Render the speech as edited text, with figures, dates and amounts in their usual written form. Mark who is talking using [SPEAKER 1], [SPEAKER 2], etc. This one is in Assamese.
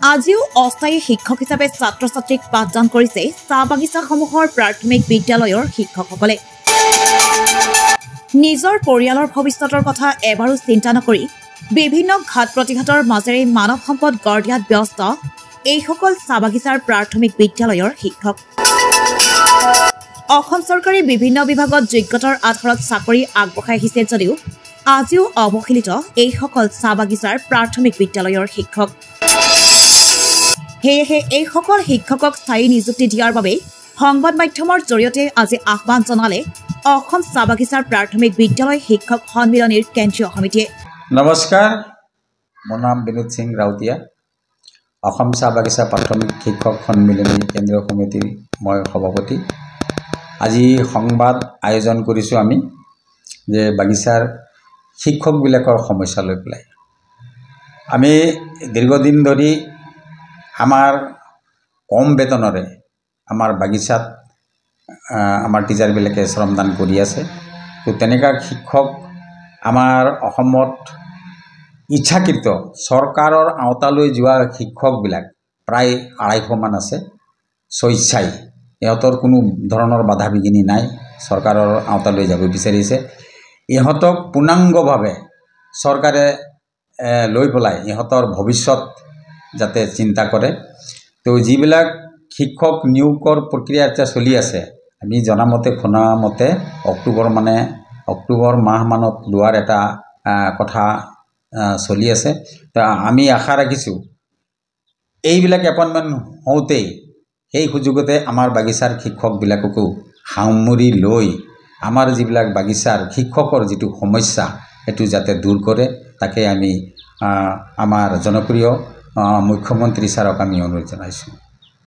[SPEAKER 1] আজিও অস্থায়ী শিক্ষক হিচাপে ছাত্ৰ ছাত্ৰীক পাঠদান কৰিছে চাহ বাগিচাসমূহৰ প্ৰাথমিক বিদ্যালয়ৰ শিক্ষকসকলে। নিজৰ পৰিয়ালৰ ভৱিষ্যতৰ কথা এবাৰো চিন্তা নকৰি বিভিন্ন ঘাত প্ৰতিঘাতৰ মাজেৰে মানৱ সম্পদ গঢ় দিয়াত ব্যস্ত এইসকল চাহ বাগিচাৰ প্ৰাথমিক বিদ্যালয়ৰ শিক্ষক। অসম চৰকাৰে বিভিন্ন বিভাগত যোগ্যতাৰ আধাৰত চাকৰি আগবঢ়াই আহিছে যদিও আজিও অৱহেলিত এইসকল চাহ বাগিচাৰ প্ৰাথমিক বিদ্যালয়ৰ শিক্ষক। সেয়েহে এইসকল শিক্ষকক স্থায়ী নিযুক্তি দিয়াৰ বাবে সংবাদ মাধ্যমৰ জৰিয়তে আজি আহ্বান জনালে অসম চাহ বাগিচাৰ প্ৰাথমিক বিদ্যালয় শিক্ষক সন্মিলনীৰ কেন্দ্ৰীয় সমিতিয়ে।
[SPEAKER 2] নমস্কাৰ, মোৰ নাম বিনোদ সিং ৰাউতিয়া। অসম চাহ বাগিচা প্ৰাথমিক শিক্ষক সন্মিলনী কেন্দ্ৰীয় সমিতিৰ মই সভাপতি। আজি সংবাদ আয়োজন কৰিছোঁ আমি যে বাগিচাৰ শিক্ষকবিলাকৰ সমস্যা লৈ পেলাই। আমি দীৰ্ঘদিন ধৰি আমাৰ কম বেতনৰে আমাৰ বাগিচাত আমাৰ টিচাৰবিলাকে শ্ৰমদান কৰি আছে। তো তেনেকুৱা শিক্ষক আমাৰ অসমত ইচ্ছাকৃত চৰকাৰৰ আওতালৈ যোৱা শিক্ষকবিলাক প্ৰায় 250মান আছে। স্বেচ্ছাই ইহঁতৰ কোনো ধৰণৰ বাধা বিঘিনি নাই, চৰকাৰৰ আওতালৈ যাব বিচাৰিছে। ইহঁতক পূৰ্ণাংগভাৱে চৰকাৰে লৈ পেলাই ইহঁতৰ ভৱিষ্যত যাতে চিন্তা কৰে। তো যিবিলাক শিক্ষক নিয়োগৰ প্ৰক্ৰিয়া এতিয়া চলি আছে, আমি জনামতে শুনা মতে অক্টোবৰ মাহমানত লোৱাৰ এটা কথা চলি আছে। তো আমি আশা ৰাখিছোঁ এইবিলাক এপইণ্টমেণ্ট হওঁতেই সেই সুযোগতে আমাৰ বাগিচাৰ শিক্ষকবিলাককো সামৰি লৈ আমাৰ যিবিলাক বাগিচাৰ শিক্ষকৰ যিটো সমস্যা সেইটো যাতে দূৰ কৰে, তাকে আমি আমাৰ জনপ্ৰিয় মুখ্যমন্ত্ৰী ছাৰক আমি অনুৰোধ জনাইছোঁ।